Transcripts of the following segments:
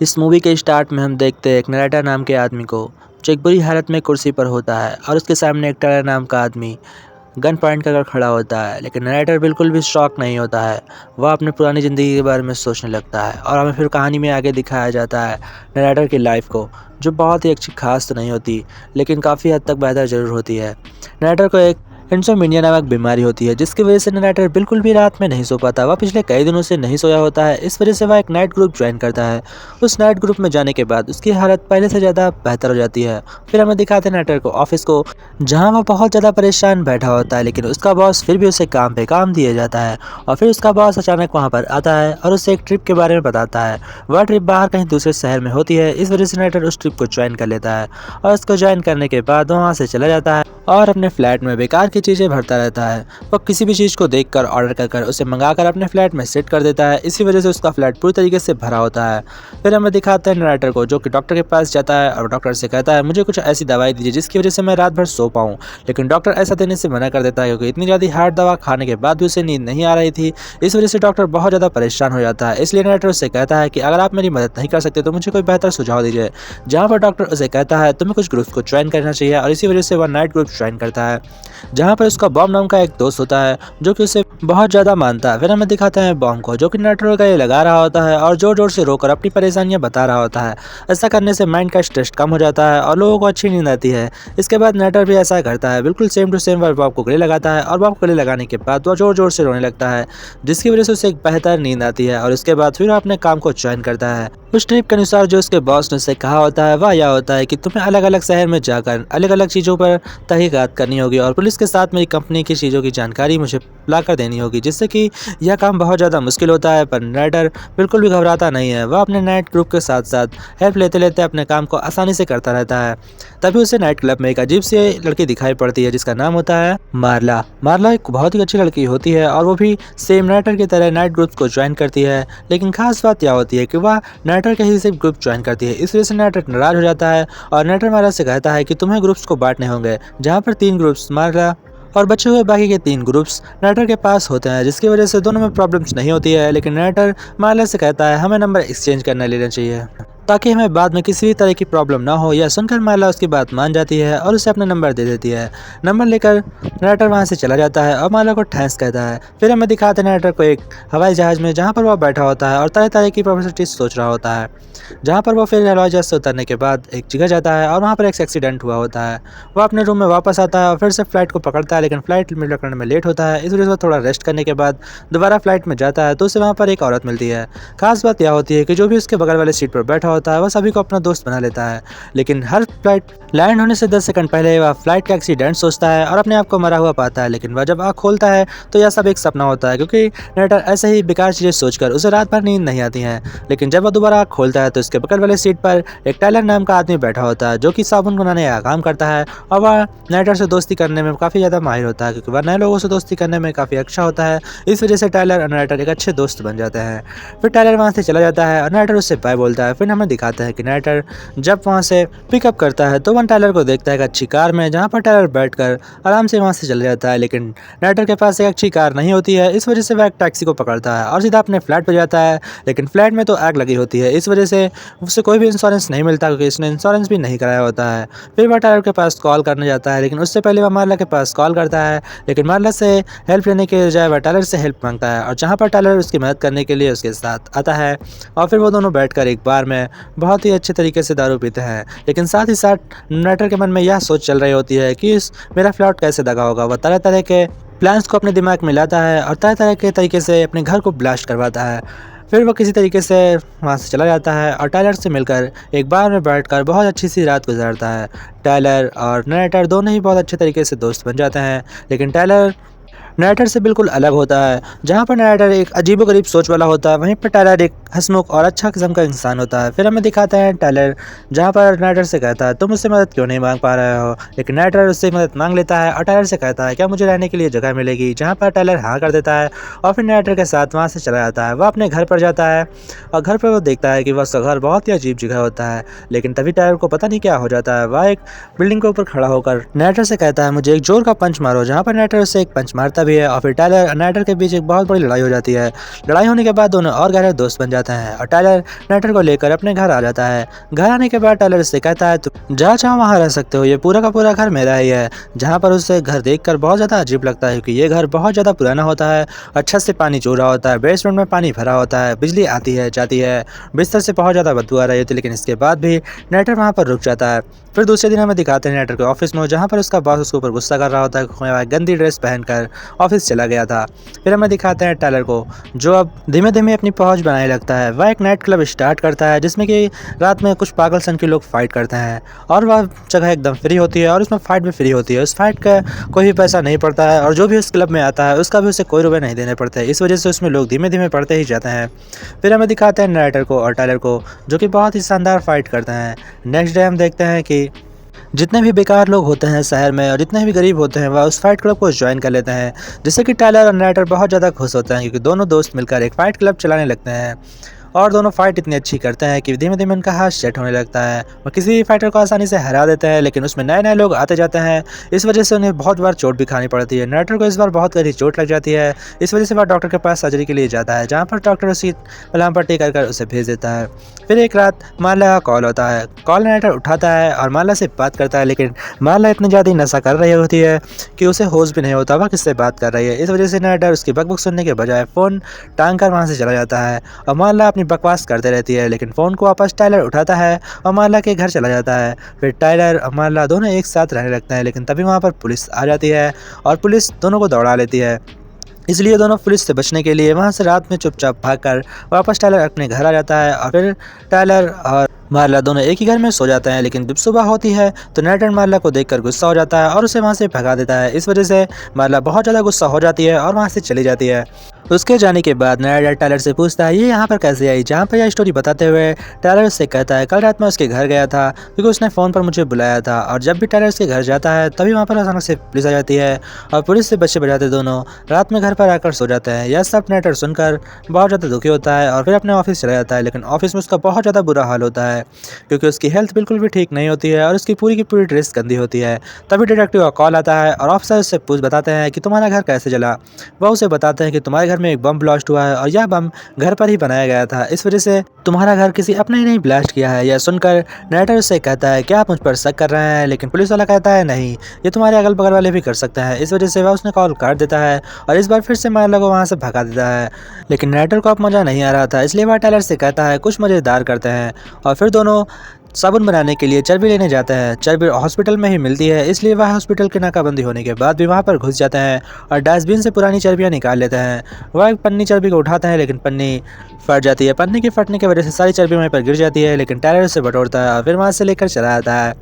इस मूवी के स्टार्ट में हम देखते हैं एक नरेटर नाम के आदमी को, जो एक बुरी हालत में कुर्सी पर होता है और उसके सामने एक टेलर नाम का आदमी गन पॉइंट कर खड़ा होता है। लेकिन नरेटर बिल्कुल भी शॉक नहीं होता है। वह अपनी पुरानी ज़िंदगी के बारे में सोचने लगता है और हमें फिर कहानी में आगे दिखाया जाता है नरेटर की लाइफ को, जो बहुत ही अच्छी खास तो नहीं होती, लेकिन काफ़ी हद तक बेहतर ज़रूर होती है। नरेटर को एक इंसोम्निया नामक बीमारी होती है, जिसकी वजह से नरेटर बिल्कुल भी रात में नहीं सो पाता। वह पिछले कई दिनों से नहीं सोया होता है। इस वजह से वह एक नाइट ग्रुप ज्वाइन करता है। उस नाइट ग्रुप में जाने के बाद उसकी हालत पहले से ज़्यादा बेहतर हो जाती है। फिर हमें दिखाते हैं नरेटर को ऑफिस को, जहाँ वह बहुत ज़्यादा परेशान बैठा होता है, लेकिन उसका बॉस फिर भी उसे काम पे काम दिया जाता है। और फिर उसका बॉस अचानक वहाँ पर आता है और उसे एक ट्रिप के बारे में बताता है। वह ट्रिप बाहर कहीं दूसरे शहर में होती है। इस वजह से नरेटर उस ट्रिप को ज्वाइन कर लेता है और उसको ज्वाइन करने के बाद वहाँ से चला जाता है और अपने फ्लैट में बेकार की चीज़ें भरता रहता है। वह किसी भी चीज़ को देखकर ऑर्डर कर उसे मंगाकर अपने फ्लैट में सेट कर देता है। इसी वजह से उसका फ्लैट पूरी तरीके से भरा होता है। फिर हमें दिखाते हैं नरेटर को, जो कि डॉक्टर के पास जाता है और डॉक्टर से कहता है, मुझे कुछ ऐसी दवाई दीजिए जिसकी वजह से मैं रात भर सो पाऊँ। लेकिन डॉक्टर ऐसा देने से मना कर देता है, क्योंकि इतनी ज़्यादा हार्ड दवा खाने के बाद भी उसे नींद नहीं आ रही थी। इस वजह से डॉक्टर बहुत ज़्यादा परेशान हो जाता है। इसलिए नरेटर उससे कहता है कि अगर आप मेरी मदद नहीं कर सकते तो मुझे कोई बेहतर सुझाव दीजिए। जहाँ पर डॉक्टर उसे कहता है तुम्हें कुछ ग्रुप्स को ज्वाइन करना चाहिए, और इसी वजह से वह नाइट ग्रुप ज्वाइन करता है, जहाँ पर उसका बॉम नाम का एक दोस्त होता है, जो कि उसे बहुत ज़्यादा मानता है। फिर हमें दिखाते हैं बॉम को, जो कि नरेटर का ये लगा रहा होता है और जोर जोर से रोकर अपनी परेशानियां बता रहा होता है। ऐसा करने से माइंड का स्ट्रेस कम हो जाता है और लोगों को अच्छी नींद आती है। इसके बाद नरेटर भी ऐसा करता है, बिल्कुल सेम टू सेम। वह बॉब को गले लगाता है और बॉब को गले लगाने के बाद वह जोर जोर से रोने लगता है, जिसकी वजह से उसे एक बेहतर नींद आती है। और उसके बाद फिर वह अपने काम को ज्वाइन करता है। उस ट्रिप के अनुसार जो उसके बॉस ने उसे कहा होता है, वह यह होता है कि तुम्हें अलग अलग शहर में जाकर अलग अलग चीज़ों पर तहकीकात करनी होगी और पुलिस के साथ मेरी कंपनी की चीज़ों की जानकारी मुझे लाकर देनी होगी, जिससे कि यह काम बहुत ज़्यादा मुश्किल होता है। पर नरेटर बिल्कुल भी घबराता नहीं है। वह अपने नाइट ग्रुप के साथ साथ हेल्प लेते लेते अपने काम को आसानी से करता रहता है। तभी उसे नाइट क्लब में एक अजीब सी लड़की दिखाई पड़ती है, जिसका नाम होता है मार्ला। मार्ला एक बहुत ही अच्छी लड़की होती है और वो भी सेम नरेटर की तरह नाइट ग्रुप को ज्वाइन करती है। लेकिन खास बात यह होती है कि वह नरेटर के ही सिर्फ ग्रुप ज्वाइन करती है। इस वजह से नरेटर नाराज हो जाता है और नरेटर मार्ला से कहता है कि तुम्हें ग्रुप्स को बांटने होंगे, जहाँ पर 3 ग्रुप्स मार्ला और बचे हुए बाकी के 3 ग्रुप्स नरेटर के पास होते हैं, जिसकी वजह से दोनों में प्रॉब्लम्स नहीं होती है। लेकिन नरेटर मार्ला से कहता है हमें नंबर एक्सचेंज करना लेना चाहिए, ताकि हमें बाद में किसी भी तरह की प्रॉब्लम ना हो। यह सुनकर मार्ला उसकी बात मान जाती है और उसे अपना नंबर दे देती है। नंबर लेकर नरेटर वहां से चला जाता है और मार्ला को थैंक्स कहता है। फिर हमें दिखाते हैं नरेटर को एक हवाई जहाज में, जहां पर वह बैठा होता है और तरह तरह की प्रॉब्लम्स सोच रहा होता है। जहां पर वो फिर हवाई जहाज से उतरने के बाद एक जगह जाता है और वहां पर एक एक्सीडेंट हुआ होता है। वह अपने रूम में वापस आता है और फिर से फ्लाइट को पकड़ता है, लेकिन फ्लाइट में पकड़ने में लेट होता है। इस वजह से थोड़ा रेस्ट करने के बाद दोबारा फ्लाइट में जाता है, तो उसे वहाँ पर एक औरत मिलती है। खास बात यह होती है कि जो भी उसके बगल वाले सीट पर बैठा होता है वह सभी को अपना दोस्त बना लेता है। लेकिन हर फ्लाइट लैंड होने से 10 सेकंड पहले वह फ्लाइट का एक्सीडेंट सोचता है और अपने आप को मरा हुआ पाता है। लेकिन वह जब आँख खोलता है तो यह सब एक सपना होता है, क्योंकि नरेटर ऐसे ही बेकार चीज़ें सोचकर उसे रात भर नींद नहीं आती है। लेकिन जब वह दोबारा आँख खोलता है तो उसके बगल वाले सीट पर एक टाइलर नाम का आदमी बैठा होता है, जो कि साबुन बनाने का काम करता है और वह नरेटर से दोस्ती करने में काफ़ी ज़्यादा माहिर होता है, क्योंकि वह नए लोगों से दोस्ती करने में काफ़ी अच्छा होता है। इस वजह से टाइलर और नरेटर एक अच्छे दोस्त बन जाते हैं। फिर टाइलर वहाँ से चला जाता है और नरेटर उससे बाय बोलता है। फिर हमें दिखाता है कि नरेटर जब वहाँ से पिकअप करता है तो वह टाइलर को देखता है एक अच्छी कार में, जहाँ पर टाइलर बैठकर आराम से वहाँ से चला जाता है। लेकिन नरेटर के पास एक अच्छी कार नहीं होती है। इस वजह से वह एक टैक्सी को पकड़ता है और सीधा अपने फ्लैट पर जाता है। लेकिन फ्लैट में तो आग लगी होती है। इस वजह से उसे कोई भी इंश्योरेंस नहीं मिलता, क्योंकि इसने इंश्योरेंस भी नहीं कराया होता है। फिर वह टाइलर के पास कॉल करने जाता है, लेकिन उससे पहले वह मार्ला के पास कॉल करता है। लेकिन मार्ला से हेल्प लेने के बजाय वह टाइलर से हेल्प मांगता है, और जहाँ पर टाइलर उसकी मदद करने के लिए उसके साथ आता है और फिर वो दोनों बैठकर एक बार में बहुत ही अच्छे तरीके से दारू पीते हैं। लेकिन साथ ही साथ नरेटर के मन में यह सोच चल रही होती है कि मेरा फ्लॉट कैसे दगा होगा। वह तरह तरह के प्लान्स को अपने दिमाग में लाता है और तरह तरह के तरीके से अपने घर को ब्लास्ट करवाता है। फिर वो किसी तरीके से वहाँ से चला जाता है और टाइलर से मिलकर एक बार में बैठकर बहुत अच्छी सी रात गुजारता है। टाइलर और नरेटर दोनों ही बहुत अच्छे तरीके से दोस्त बन जाते हैं। लेकिन टाइलर नरेटर से बिल्कुल अलग होता है। जहाँ पर नरेटर एक अजीबोगरीब सोच वाला होता है, वहीं पर टाइलर एक हंसमुख और अच्छा किस्म का इंसान होता है। फिर हमें दिखाते हैं टाइलर जहाँ पर नरेटर से कहता है तुम मुझसे मदद क्यों नहीं मांग पा रहे हो। लेकिन नरेटर उससे मदद मांग लेता है और टाइलर से कहता है क्या मुझे रहने के लिए जगह मिलेगी, जहाँ पर टाइलर हाँ कर देता है और फिर नरेटर के साथ वहाँ से चला जाता है। वह अपने घर पर जाता है और घर पर वो देखता है कि वह उसका घर बहुत ही अजीब जगह होता है। लेकिन तभी टाइलर को पता नहीं क्या हो जाता है। वह एक बिल्डिंग के ऊपर खड़ा होकर नरेटर से कहता है मुझे एक जोर का पंच मारो, जहाँ पर नरेटर उसे एक पंच मारता लगता भी है और फिर टाइलर और नाइटर के बीच एक बहुत बड़ी लड़ाई हो जाती है। लड़ाई होने के बाद दोनों और गहरे दोस्त बन जाते हैं और टाइलर नाइटर को लेकर अपने घर आ जाता है। घर आने के बाद टाइलर उससे कहता है तुम जहाँ चाहो वहाँ रह सकते हो, ये पूरा का पूरा घर मेरा ही है। जहाँ पर उसे घर देखकर बहुत ज़्यादा अजीब लगता है क्योंकि ये घर बहुत ज़्यादा पुराना होता है और छत से पानी चू रहा होता है, बेसमेंट में पानी भरा होता है, बिजली आती है जाती है, बिस्तर से बहुत ज़्यादा बदबू आ रही होती है। लेकिन इसके बाद भी नाइटर वहाँ पर रुक जाता है। फिर दूसरे दिन हमें दिखाते हैं नाइटर के ऑफिस में, जहाँ पर उसका बॉस उसके ऊपर गुस्सा कर रहा होता है, वह गंदी ड्रेस पहनकर ऑफिस चला गया था। फिर हमें दिखाते हैं टाइलर को, जो अब धीमे धीमे अपनी पहुंच बनाने लगता है। वह एक नाइट क्लब स्टार्ट करता है जिसमें कि रात में कुछ पागल सन के लोग फाइट करते हैं और वह जगह एकदम फ्री होती है और उसमें फाइट भी फ्री होती है। उस फाइट का कोई भी पैसा नहीं पड़ता है और जो भी उस क्लब में आता है उसका भी उसे कोई रुपये नहीं देने पड़ते। इस वजह से उसमें लोग धीमे धीमे पढ़ते ही जाते हैं। फिर हमें दिखाते हैं नाइटर को और टाइलर को, जो कि बहुत ही शानदार फाइट करते हैं। नेक्स्ट डे हम देखते हैं कि जितने भी बेकार लोग होते हैं शहर में और जितने भी गरीब होते हैं वह उस फाइट क्लब को ज्वाइन कर लेते हैं, जिससे कि टाइलर और नाइटर बहुत ज़्यादा खुश होते हैं क्योंकि दोनों दोस्त मिलकर एक फाइट क्लब चलाने लगते हैं और दोनों फाइट इतनी अच्छी करते हैं कि धीमे धीमे उनका हाथ सेट होने लगता है और किसी भी फाइटर को आसानी से हरा देते हैं। लेकिन उसमें नए नए लोग आते जाते हैं, इस वजह से उन्हें बहुत बार चोट भी खानी पड़ती है। नाइटर को इस बार बहुत गहरी चोट लग जाती है, इस वजह से वह डॉक्टर के पास सर्जरी के लिए जाता है, जहाँ पर डॉक्टर उसकी मलहम पट्टी कर उसे भेज देता है। फिर एक रात माला का कॉल होता है। कॉल नाइटर उठाता है और माला से बात करता है, लेकिन माला इतनी ज़्यादा नशा कर रही होती है कि उसे होश भी नहीं होता वह किससे बात कर रही है। इस वजह से नाइटर उसकी बकबक सुनने के बजाय फ़ोन टांग कर वहाँ से चला जाता है और माला अपनी बकवास करते रहती है। लेकिन फ़ोन को वापस टाइलर उठाता है और माला के घर चला जाता है। फिर टाइलर और माला दोनों एक साथ रहने लगते हैं, लेकिन तभी वहाँ पर पुलिस आ जाती है और पुलिस दोनों को दौड़ा लेती है। इसलिए दोनों पुलिस से बचने के लिए वहाँ से रात में चुपचाप भागकर वापस टाइलर अपने घर आ जाता है और फिर टाइलर और मार्ला दोनों एक ही घर में सो जाते हैं। लेकिन जब सुबह होती है तो नाइटर मार्ला को देखकर गुस्सा हो जाता है और उसे वहाँ से भगा देता है। इस वजह से मार्ला बहुत ज़्यादा गुस्सा हो जाती है और वहाँ से चली जाती है। उसके जाने के बाद नाइटर टाइलर से पूछता है ये यहाँ पर कैसे आई, जहाँ पर यह स्टोरी बताते हुए टाइलर उससे कहता है कल रात में उसके घर गया था क्योंकि उसने फ़ोन पर मुझे बुलाया था। और जब भी टाइलर उसके घर जाता है तभी वहाँ पर अचानक से पुलिस आ जाती है और पुलिस से बच्चे बजाते दोनों रात में घर पर आकर सो जाते हैं। यह सब नाइटर सुनकर बहुत ज़्यादा दुखी होता है और फिर अपने ऑफिस चला जाता है। लेकिन ऑफिस में उसका बहुत ज़्यादा बुरा हाल होता है क्योंकि उसकी हेल्थ बिल्कुल भी ठीक नहीं होती है और उसकी पूरी की पूरी ड्रेस गंदी होती है। तभी डिटेक्टिव का कॉल आता है और ऑफिसर उससे बताते हैं कि तुम्हारा घर कैसे जला। वह उसे बताते हैं कि तुम्हारे घर में एक बम ब्लास्ट हुआ है और यह बम घर पर ही बनाया गया था, इस वजह से तुम्हारा घर किसी अपने ही नहीं ब्लास्ट किया है। यह सुनकर नाइटर उससे कहता है क्या आप मुझ पर शक कर रहे हैं, लेकिन पुलिस वाला कहता है नहीं, ये तुम्हारे अगल बगल वाले भी कर सकते हैं। इस वजह से वह उसने कॉल काट देता है और इस बार फिर से मार्ला को वहाँ से भगा देता है। लेकिन नाइटर को अब मज़ा नहीं आ रहा था, इसलिए वह टाइलर से कहता है कुछ मज़ेदार करते हैं और फिर दोनों साबुन बनाने के लिए चर्बी लेने जाते हैं। चर्बी हॉस्पिटल में ही मिलती है, इसलिए वह हॉस्पिटल की नाकाबंदी होने के बाद भी वहाँ पर घुस जाते हैं और डस्टबिन से पुरानी चर्बियाँ निकाल लेते हैं। वह एक पन्नी चर्बी को उठाते हैं, लेकिन पन्नी फट जाती है। पन्नी के फटने की वजह से सारी चर्बी वहीं पर गिर जाती है, लेकिन टाइलर उसे बटोरता है और फिर वहाँ से लेकर चला आता है।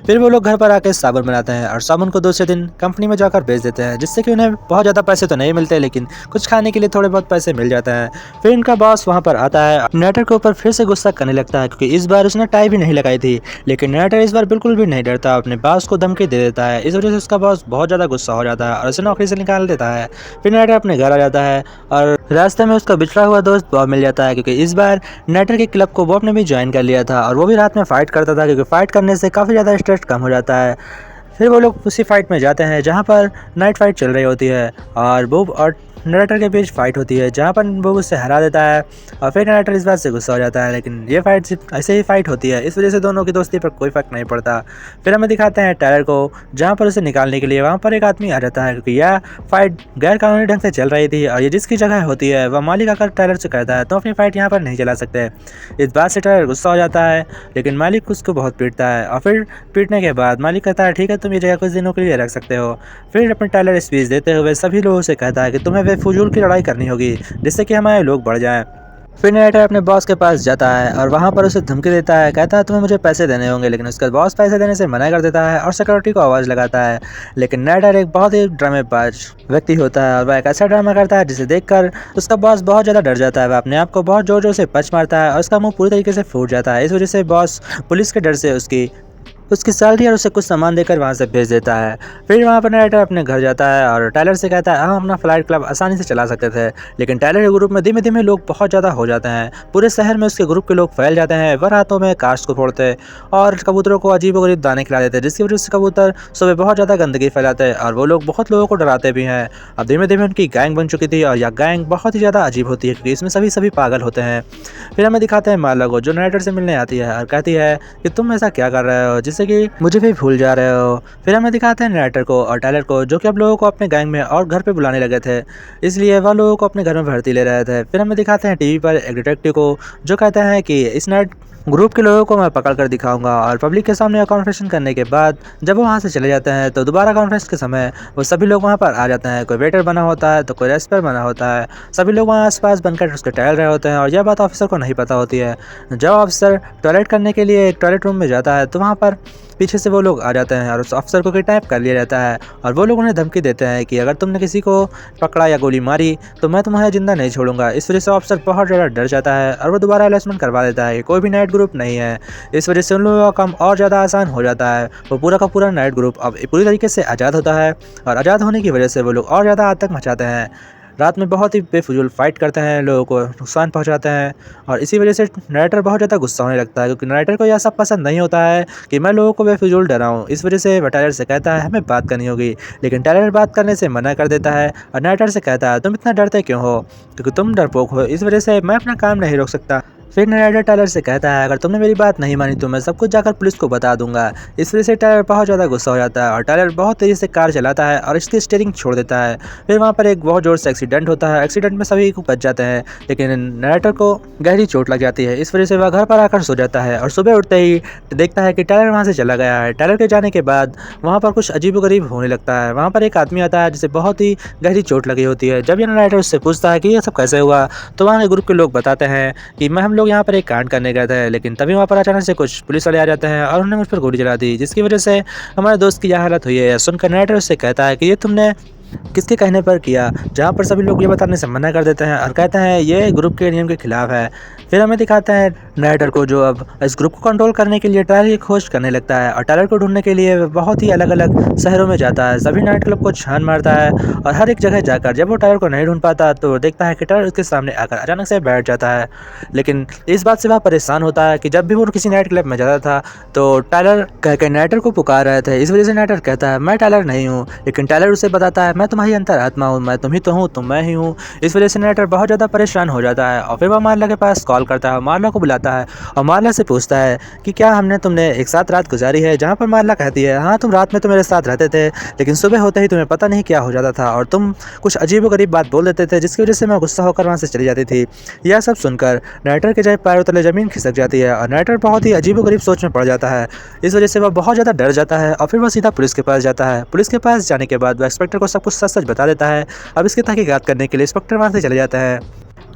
फिर वो लोग घर पर आकर साबुन बनाते हैं और साबुन को दूसरे दिन कंपनी में जाकर बेच देते हैं, जिससे कि उन्हें बहुत ज़्यादा पैसे तो नहीं मिलते, लेकिन कुछ खाने के लिए थोड़े बहुत पैसे मिल जाते हैं। फिर इनका बॉस वहाँ पर आता है, नाइटर के ऊपर फिर से गुस्सा करने लगता है क्योंकि इस बार उसने टाई भी नहीं लगाई थी। लेकिन नाइटर इस बार बिल्कुल भी नहीं डरता, अपने बॉस को धमकी दे देता है। इस वजह से उसका बॉस बहुत ज़्यादा गुस्सा हो जाता है और उसे नौकरी से निकाल देता है। फिर नाइटर अपने घर आ जाता है और रास्ते में उसका बिछड़ा हुआ दोस्त बॉब मिल जाता है क्योंकि इस बार नाइटर के क्लब को बॉब ने भी ज्वाइन कर लिया था और वो भी रात में फ़ाइट करता था क्योंकि फ़ाइट करने से काफ़ी ज़्यादा स्ट्रेस कम हो जाता है। फिर वो लोग उसी फाइट में जाते हैं जहाँ पर नाइट फाइट चल रही होती है और बॉब और नाइटर के बीच फाइट होती है, जहाँ पर बॉब उससे हरा देता है और फिर नाइटर इस बात से गुस्सा हो जाता है। लेकिन ये फाइट सिर्फ ऐसे ही फाइट होती है, इस वजह से दोनों की दोस्ती पर कोई फर्क नहीं पड़ता। फिर हमें दिखाते हैं टाइलर को, जहाँ पर उसे निकालने के लिए वहाँ पर एक आदमी आ जाता है क्योंकि यह फाइट गैर कानूनी ढंग से चल रही थी और ये जिसकी जगह होती है वह मालिक आकर टाइलर से कहता है तो अपनी फाइट यहाँ पर नहीं चला सकते। इस बात से टाइलर गुस्सा हो जाता है, लेकिन मालिक उसको बहुत पीटता है और फिर पीटने के बाद मालिक कहता है ठीक है तुम ये जगह कुछ दिनों के लिए रख सकते हो। फिर अपने टाइलर स्पीच देते हुए सभी लोगों से कहता है कि तुम्हें बेफजूल की लड़ाई करनी होगी जिससे कि हमारे लोग बढ़ जाएं। फिर नाइटर अपने बॉस के पास जाता है और वहाँ पर उसे धमकी देता है, कहता है तुम्हें मुझे पैसे देने होंगे, लेकिन उसका बॉस पैसे देने से मना कर देता है और सिक्योरिटी को आवाज़ लगाता है। लेकिन नाइटर एक बहुत ही ड्रामेबाज व्यक्ति होता है और वह एक ऐसा ड्रामा करता है जिसे देखकर उसका बॉस बहुत ज़्यादा डर जाता है। वह अपने आप को बहुत जोर जोर से पंच मारता है और उसका मुंह पूरी तरीके से फूट जाता है। इस वजह से बॉस पुलिस के डर से उसकी उसकी सैलरी और उसे कुछ सामान देकर वहाँ से भेज देता है। फिर वहाँ पर नरेटर अपने घर जाता है और टायलर से कहता है हम अपना फ्लाइट क्लब आसानी से चला सकते थे, लेकिन टायलर के ग्रुप में धीमे धीमे लोग बहुत ज़्यादा हो जाते हैं। पूरे शहर में उसके ग्रुप के लोग फैल जाते हैं। वह रातों में कार्स को फोड़ते और कबूतरों को अजीबोगरीब दाने खिला देते हैं, जिसकी वजह से कबूतर सुबह बहुत ज़्यादा गंदगी फैलाते हैं और वो लोग बहुत लोगों को डराते भी हैं। अब धीमे धीमे उनकी गैंग बन चुकी थी और यह गैंग बहुत ही ज़्यादा अजीब होती है क्योंकि इसमें सभी पागल होते हैं। फिर हमें दिखाते हैं माला को जो नरेटर से मिलने आती है और कहती है कि तुम ऐसा क्या कर रहे हो जिससे कि मुझे भी भूल जा रहे हो। फिर हमें दिखाते हैं नरेटर को और टायलर को जो कि अब लोगों को अपने गैंग में और घर पे बुलाने लगे थे, इसलिए वह लोगों को अपने घर में भर्ती ले रहे थे। फिर हमें दिखाते हैं टीवी पर एक डिटेक्टिव को जो कहता है कि इस नाइट ग्रुप के लोगों को मैं पकड़ कर दिखाऊंगा। और पब्लिक के सामने कॉन्फ्रेंस करने के बाद जब वो वहाँ से चले जाते हैं तो दोबारा कॉन्फ्रेंस के समय वो सभी लोग वहाँ पर आ जाते हैं। कोई वेटर बना होता है तो कोई रेस्पर बना होता है। सभी लोग वहाँ आसपास बनकर उसके टहल रहे होते हैं और यह बात ऑफिसर को नहीं पता होती है। जब ऑफिसर टॉयलेट करने के लिए एक टॉयलेट रूम में जाता है तो वहाँ पर पीछे से वो लोग आ जाते हैं और उस अफसर को किडनैप कर लिया जाता है और वो लोग उन्हें धमकी देते हैं कि अगर तुमने किसी को पकड़ा या गोली मारी तो मैं तुम्हें जिंदा नहीं छोड़ूंगा। इस वजह से अफसर बहुत ज़्यादा डर जाता है और वो दोबारा अनाउंसमेंट करवा देता है कि कोई भी नाइट ग्रुप नहीं है। इस वजह से उन लोगों का काम और ज़्यादा आसान हो जाता है। वो पूरा का पूरा नाइट ग्रुप अब पूरी तरीके से आज़ाद होता है और आज़ाद होने की वजह से वो लोग और ज़्यादा आतंक मचाते हैं। रात में बहुत ही बेफिजूल फाइट करते हैं, लोगों को नुकसान पहुंचाते हैं और इसी वजह से नरेटर बहुत ज़्यादा गुस्सा होने लगता है क्योंकि नरेटर को यह सब पसंद नहीं होता है कि मैं लोगों को बेफिजूल डराऊं। इस वजह से वह टायलर से कहता है हमें बात करनी होगी, लेकिन टायलर बात करने से मना कर देता है और नरेटर से कहता है तुम इतना डरते क्यों हो, क्योंकि तुम डरपोक हो, इस वजह से मैं अपना काम नहीं रोक सकता। फिर नरेटर टायलर से कहता है अगर तुमने मेरी बात नहीं मानी तो मैं सब कुछ जाकर पुलिस को बता दूंगा। इस वजह से टायलर बहुत ज़्यादा गुस्सा हो जाता है और टायलर बहुत तेज़ी से कार चलाता है और इसकी स्टीयरिंग छोड़ देता है। फिर वहाँ पर एक बहुत ज़ोर से एक्सीडेंट होता है। एक्सीडेंट में सभी को बच जाते हैं, लेकिन नरेटर को गहरी चोट लग जाती है। इस वजह से वह घर पर आकर सो जाता है और सुबह उठते ही देखता है कि टायलर वहाँ से चला गया है। टायलर के जाने के बाद वहाँ पर कुछ अजीबोगरीब होने लगता है। वहाँ पर एक आदमी आता है जिसे बहुत ही गहरी चोट लगी होती है। जब ये नरेटर उससे पूछता है कि ये सब कैसे हुआ तो वहाँ के ग्रुप के लोग बताते हैं कि हम लोग यहाँ पर एक कांड करने गए थे, लेकिन तभी वहाँ पर अचानक से कुछ पुलिस वाले आ जाते हैं और उन्होंने मुझ पर गोली चला दी, जिसकी वजह से हमारे दोस्त की यह हालत हुई है। सुनकर नरेटर उससे कहता है कि ये तुमने किसके कहने पर किया, जहाँ पर सभी लोग ये बताने से मना कर देते हैं और कहते हैं ये ग्रुप के नियम के खिलाफ है। फिर हमें दिखाते हैं नरेटर को जो अब इस ग्रुप को कंट्रोल करने के लिए टायलर की खोज करने लगता है और टायलर को ढूंढने के लिए बहुत ही अलग अलग शहरों में जाता है। सभी नाइट क्लब को छान मारता है और हर एक जगह जाकर जब वो टायलर को नहीं ढूंढ पाता तो देखता है कि टायलर उसके सामने आकर अचानक से बैठ जाता है। लेकिन इस बात से वह परेशान होता है कि जब भी वो किसी नाइट क्लब में जाता था तो टायलर कहकर नाइटर को पुकार रहे थे। इस वजह से नाइटर कहता है मैं टायलर नहीं हूँ, लेकिन टायलर उसे बताता है मैं तुम्हारी अंतरात्मा हूँ, मैं तुम ही तो हूँ, तुम मैं ही हूँ। इस वजह से नाइटर बहुत ज़्यादा परेशान हो जाता है और फिर वह मार्ला के पास कॉल करता है, मार्ला को बुलाता है और मार्ला से पूछता है कि क्या हमने तुमने एक साथ रात गुजारी है। जहाँ पर मार्ला कहती है हाँ तुम रात में तो मेरे साथ रहते थे, लेकिन सुबह होते ही तुम्हें पता नहीं क्या हो जाता था और तुम कुछ अजीबोगरीब बात बोल देते थे जिसकी वजह से मैं गुस्सा होकर वहाँ से चली जाती थी। यह सब सुनकर नाइटर के जाए पैरों तले ज़मीन खिसक जाती है और नाइटर बहुत ही अजीबोगरीब सोच में पड़ जाता है। इस वजह से वह बहुत ज़्यादा डर जाता है और फिर वह सीधा पुलिस के पास जाता है। पुलिस के पास जाने के बाद वह इंस्पेक्टर को सब कुछ सच सच बता देता है। अब इसकी तहकीकात करने के लिए इंस्पेक्टर वहाँ से चले जाता है,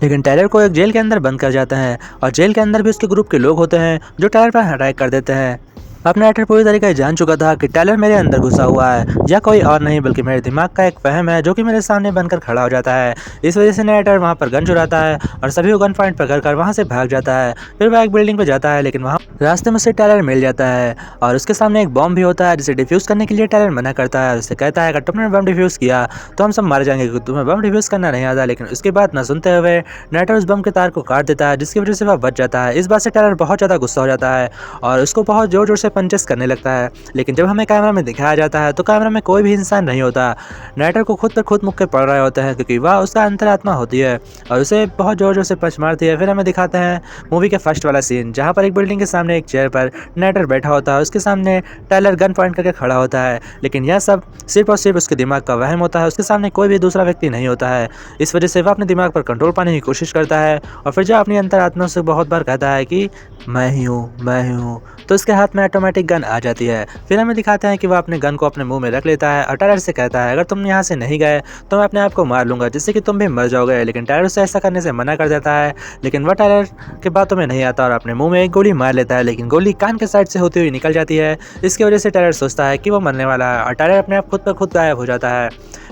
लेकिन टायलर को एक जेल के अंदर बंद कर जाते हैं और जेल के अंदर भी उसके ग्रुप के लोग होते हैं जो टायलर पर अटैक कर देते हैं। अब नाइटर पूरी तरीके से जान चुका था कि टायलर मेरे अंदर घुसा हुआ है, यह कोई और नहीं बल्कि मेरे दिमाग का एक वहम है जो कि मेरे सामने बनकर खड़ा हो जाता है। इस वजह से नाइटर वहाँ पर गन चुराता है और सभी को गन पॉइंट पकड़कर वहाँ से भाग जाता है। फिर वह एक बिल्डिंग पर जाता है, लेकिन वहाँ रास्ते में से टायलर मिल जाता है और उसके सामने एक बॉम्ब भी होता है जिसे डिफ्यूज़ करने के लिए टायलर मना करता है। उससे कहता है अगर तुमने बम डिफ्यूज़ किया तो हम सब मारे जाएंगे क्योंकि तुम्हें बम डिफ्यूज़ करना नहीं आता। लेकिन उसके बाद न सुनते हुए नाइटर उस बम के तार को काट देता है जिसकी वजह से वह बच जाता है। इस बात से टायलर बहुत ज़्यादा गुस्सा हो जाता है और उसको बहुत ज़ोर ज़ोर से पंचेस करने लगता है। लेकिन जब हमें कैमरा में दिखाया जाता है तो कैमरा में कोई भी इंसान नहीं होता। नाइटर को खुद पर खुद मुक्के पड़ रहे होते हैं क्योंकि वह उसका अंतरात्मा होती है और उसे बहुत जोर जोर से पंच मारती है। फिर हमें दिखाते हैं मूवी के फर्स्ट वाला सीन जहाँ पर एक बिल्डिंग के सामने एक चेयर पर नाइटर बैठा होता है, उसके सामने टायलर गन पॉइंट करके खड़ा होता है। लेकिन यह सब सिर्फ और सिर्फ उसके दिमाग का वहम होता है, उसके सामने कोई भी दूसरा व्यक्ति नहीं होता है। इस वजह से वह अपने दिमाग पर कंट्रोल पाने की कोशिश करता है और फिर जब अपनी अंतरात्मा से बहुत बार कहता है कि मैं ही हूँ, मैं ही हूँ, तो उसके हाथ में ऑटोमेटिक गन आ जाती है। फिर हमें दिखाते हैं कि वह अपने गन को अपने मुंह में रख लेता है और टायलर से कहता है अगर तुम यहाँ से नहीं गए तो मैं अपने आप को मार लूंगा जिससे कि तुम भी मर जाओगे। लेकिन टायलर उसे ऐसा करने से मना कर देता है, लेकिन वह टायलर के बातों में नहीं आता और अपने मुंह में एक गोली मार लेता है, लेकिन गोली कान के साइड से होती हुई निकल जाती है। इसकी वजह से टायलर सोचता है कि वो मरने वाला है और टायलर अपने आप खुद पर खुद गायब हो जाता है।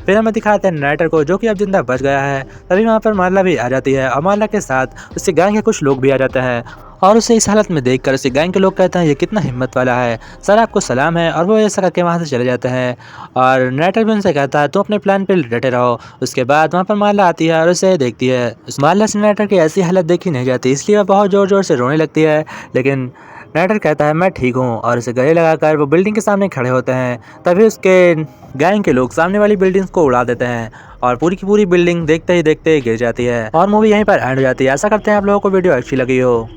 फिर हमें दिखाते हैं नाइटर को जो कि अब जिंदा बच गया है। तभी वहाँ पर मार्ला भी आ जाती है और मार्ला के साथ उससे गैंग के कुछ लोग भी आ जाते हैं और उसे इस हालत में देखकर उसे गैंग के लोग कहते हैं ये कितना हिम्मत वाला है, सर आपको सलाम है। और वो ऐसा करके वहाँ से चले जाते हैं और नरेटर भी उनसे कहता है तुम अपने प्लान पे डटे रहो। उसके बाद वहाँ पर माला आती है और उसे देखती है। उस माला से नरेटर की ऐसी हालत देखी नहीं जाती, इसलिए वह बहुत ज़ोर ज़ोर से रोने लगती है। लेकिन नरेटर कहता है मैं ठीक हूँ और उसे गले लगाकर वो बिल्डिंग के सामने खड़े होते हैं। तभी उसके गैंग के लोग सामने वाली बिल्डिंग्स को उड़ा देते हैं और पूरी की पूरी बिल्डिंग देखते ही देखते गिर जाती है और मूवी यहीं पर एंड हो जाती है। ऐसा करते हैं आप लोगों को वीडियो अच्छी लगी हो।